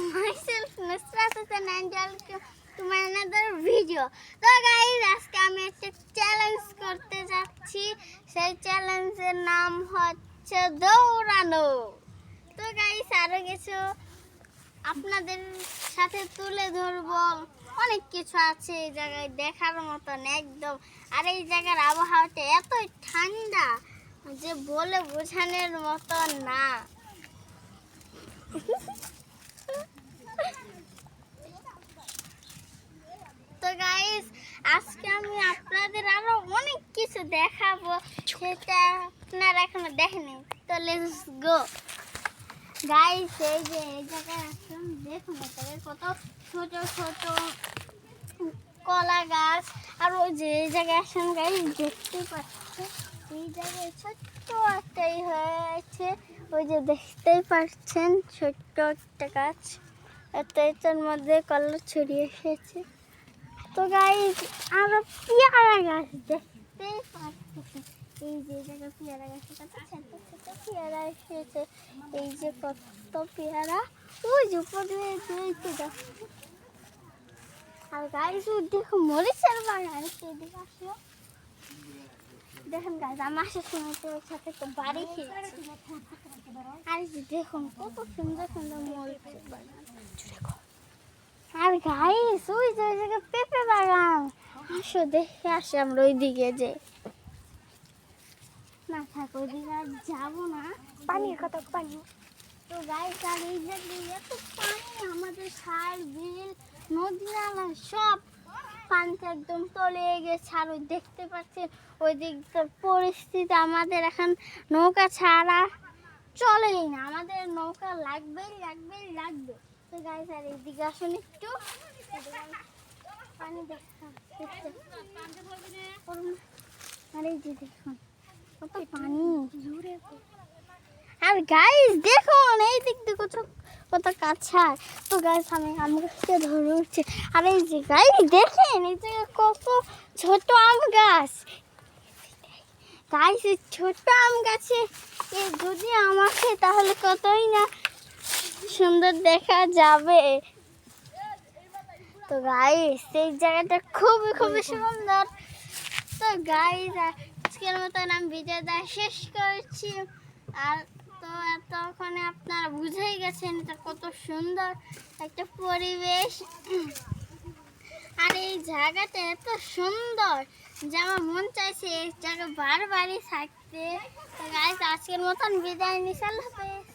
myself Nusrat Hussain and welcome to my another video. তো guys আজকে আমি একটা চ্যালেঞ্জ করতে যাচ্ছি। সেই চ্যালেঞ্জের নাম হচ্ছে দৌড়ানো। তো গাইস আরো কিছু আপনাদের সাথে তুলে ধরবো। অনেক কিছু আছে এই জায়গায় দেখার মতন একদম। আর এই জায়গার আবহাওয়াটা এতই ঠান্ডা যে বলে বোঝানোর মতন না। তো গাইস আজকে আমি আপনাদের আরো অনেক কিছু দেখাবো, সেটা আপনারা এখনো দেখেনি। তো লেটস গো গাইস। এই যে এই জায়গায় আসুন, দেখুন এখানে কত ছোট ছোট কলা গাছ। আর ওই যে এই জায়গায় আসুন গাইস, দেখতে পাচ্ছেন এই জায়গায় ছোট্ট একটাই হয়েছে। ওই যে দেখতেই পাচ্ছেন ছোট্ট একটা গাছ, এটার মধ্যে কলা ছড়িয়ে এসেছে। তো গাইস আরো পেয়ারা গাছ দেখতেই পাচ্ছেন। এই যে জায়গায় পেয়ারা গাছের কাছে ছোট ছোট পেয়ারা এসেছে। এই যে কত পেয়ারা, ওই যে উপরে যাচ্ছে। আর গাইস দেখো মরিচের বাগান, সেদিকে আসলো। দেখুন গাইস আমার সময় তো সাথে তো বাড়ি খেয়েছি। আর দেখুন কত সুন্দর সুন্দর মরিচের বাগান। আর গাইস ওই যে জায়গায় পেঁপে বাগান, আসো দেখে আসি আমরা ওইদিকে। যে না থাক ওইদিকে আর যাবো না, পানির কত পানি। তো গাইস আর এই জায়গায় এত পানি, আমাদের খাল বিল নদী নালা সব পানিতে একদম তলে গেছে। আর ওই দেখতে পাচ্ছেন ওই দিকটার পরিস্থিতি, আমাদের এখন নৌকা ছাড়া চলেই না, আমাদের নৌকা লাগবেই লাগবেই লাগবে। তো গাইস আর এইদিকে আসুন একটু, পানি দেখা। আর এই যে দেখুন কত পানি। আর গাইস দেখুন এই দিক দিয়ে কত কাছা। তো গাইস আমি আমগাছকে ধরে উঠছি। আর এই যে গাইস দেখেন এই যে কত ছোট আম গাছ। গাইস এই ছোট আম গাছে যদি আমাকে তাহলে কতই না সুন্দর দেখা যাবে। তো গাইস এই জায়গাটা খুবই খুবই সুন্দর। তো গাইস আজকের মতন আমি ভিডিওটা শেষ করছি। আর তো এতক্ষণে আপনারা বুঝেই গেছেন এটা কত সুন্দর একটা পরিবেশ। আর এই জায়গাটা এত সুন্দর যে আমার মন চাইছে এই জায়গায় বারবারই থাকতে। তো গাইস আজকের মতন বিদায় নিচ্ছি, আল্লাহ হাফেজ।